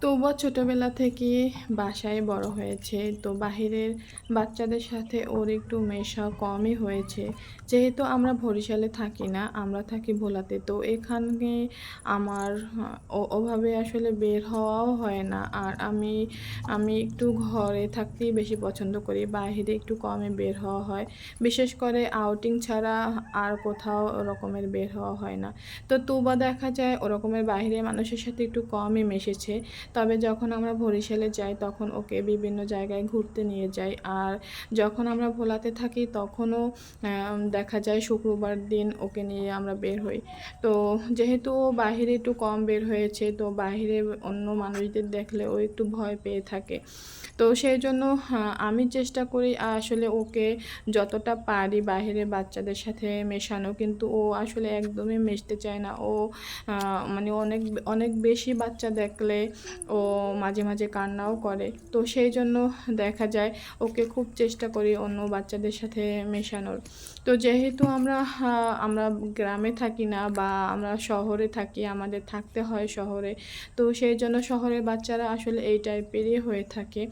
তবুও ছোটবেলা থেকে বাসায় বড় হয়েছে। তো বাহিরের বাচ্চাদের সাথে ওর একটু মেশা কমই হয়েছে। যেহেতু আমরা বরিশালে থাকি না, আমরা থাকি ভোলাতে। তো এখানে আমার ওভাবে আসলে বের হওয়াও হয় না। আর আমি একটু ঘরে থাকতেই বেশি পছন্দ করি। বাহিরে একটু কমই বের হওয়া হয়। বিশেষ করে আউটিং ছাড়া আর কোথাও ওরকমের বের হওয়া হয় না। তো তুবা দেখা যায় ওরকমের বাহিরের মানুষের সাথে একটু কমই মিশেছে। তবে যখন আমরা বরিশালে যাই তখন ওকে বিভিন্ন জায়গায় ঘুরতে নিয়ে যাই। আর যখন আমরা ভোলাতে থাকি তখনও দেখা যায় শুক্রবার দিন ওকে নিয়ে আমরা বের হই। তো যেহেতু ও বাহিরে একটু কম বের হয়েছে, তো বাহিরে অন্য মানুষদের দেখলে ও একটু ভয় পেয়ে থাকে। তো সেই জন্য আমি চেষ্টা করি আসলে ওকে যতটা পারি বাহিরের বাচ্চাদের সাথে মেশানো, কিন্তু ও আসলে একদমই মিশতে চায় না। ও মানে অনেক অনেক বেশি বাচ্চা দেখলে ও মাঝে মাঝে কান্নাও করে। তো সেই জন্য দেখা যায় ওকে খুব চেষ্টা করি অন্য বাচ্চাদের সাথে মেশানোর। তো যেহেতু আমরা গ্রামে থাকি না বা আমরা শহরে থাকি, আমাদের থাকতে হয় শহরে। তো সেই জন্য শহরের বাচ্চারা আসলে এই টাইপেরই হয়ে থাকে।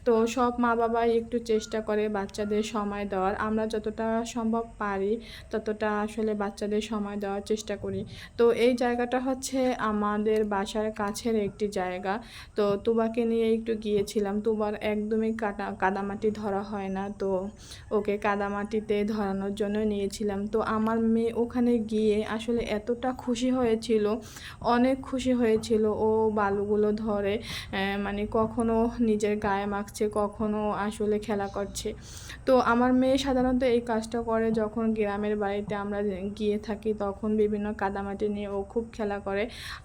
তো সব মা বাবাই একটু চেষ্টা করে বাচ্চাদের সময় দেওয়ার। আমরা যতটা সম্ভব পারি ততটা আসলে বাচ্চাদের সময় দেওয়ার চেষ্টা করি। তো এই জায়গাটা হচ্ছে আমাদের বাসার কাছের একটি জায়গা। তো তুবাকে নিয়ে একটু গিয়েছিলাম। তুবার একদমই কাদামাটি ধরা হয় না। তো ওকে কাদামাটিতে ধরানোর জন্য নিয়েছিলাম। তো আমার মেয়ে ওখানে গিয়ে আসলে এতটা খুশি হয়েছিল, অনেক খুশি হয়েছিল। ও বালুগুলো ধরে মানে কখনো নিজের গায়ে মাখছে, কখনো আসলে খেলা করছে। তো আমার মেয়ে সাধারণত এই কাজটা করে যখন গ্রামের বাড়িতে আমরা গিয়ে থাকি, তখন বিভিন্ন কাদামাটি নিয়ে ও খুব খেলা করে।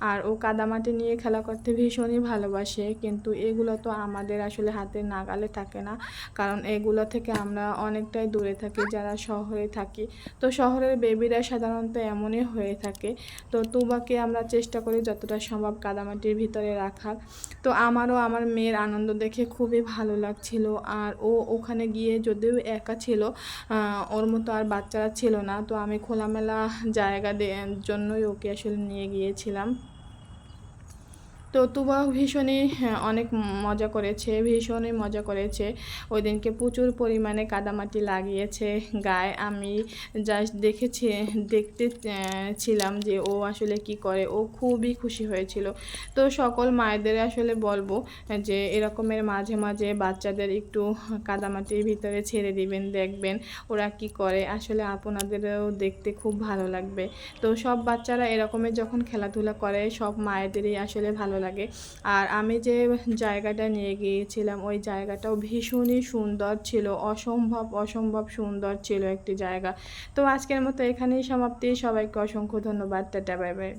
আর ও কাদামাটি নিয়ে খেলা করতে ভীষণই ভালোবাসে। কিন্তু এগুলো তো আমাদের আসলে হাতের নাগালে থাকে না, কারণ এগুলো থেকে আমরা অনেকটাই দূরে থাকি যারা শহরে থাকি। তো শহরের বেবিরা সাধারণত এমনই হয়ে থাকে। তো তুবাকে আমরা চেষ্টা করি যতটা সম্ভব কাদামাটির ভিতরে রাখার। তো আমারও আমার মেয়ের আনন্দ দেখে খুবই ভালো লাগছিল। আর ও ওখানে গিয়ে যদিও একা ছিল, ওর মতো আর বাচ্চারা ছিল না। তো আমি খোলামেলা জায়গা জন্যই ওকে আসলে নিয়ে গিয়েছিলাম। তো তুবা ভীষণই অনেক মজা করেছে, ভীষণই মজা করেছে। ওই দিনকে প্রচুর পরিমাণে কাদামাটি লাগিয়েছে গায়ে। আমি জাস্ট দেখতে ছিলাম যে ও আসলে কি করে। ও খুবই খুশি হয়েছিল। তো সকল মায়েদের আসলে বলবো যে এরকমের মাঝে মাঝে বাচ্চাদের একটু কাদামাটির ভিতরে ছেড়ে দিবেন, দেখবেন ওরা কি করে। আসলে আপনাদেরও দেখতে খুব ভালো লাগবে। তো সব বাচ্চারা এরকমের যখন খেলাধুলা করে সব মায়েদেরই আসলে ভালো লাগে। আর আমি যে জায়গাটা নিয়ে গিয়েছিলাম ওই জায়গাটাও ভীষণই সুন্দর ছিল, অসম্ভব অসম্ভব সুন্দর ছিল একটি জায়গা। তো আজকের মতো এখানেই সমাপ্তি। সবাইকে অসংখ্য ধন্যবাদ। Tata, bye bye.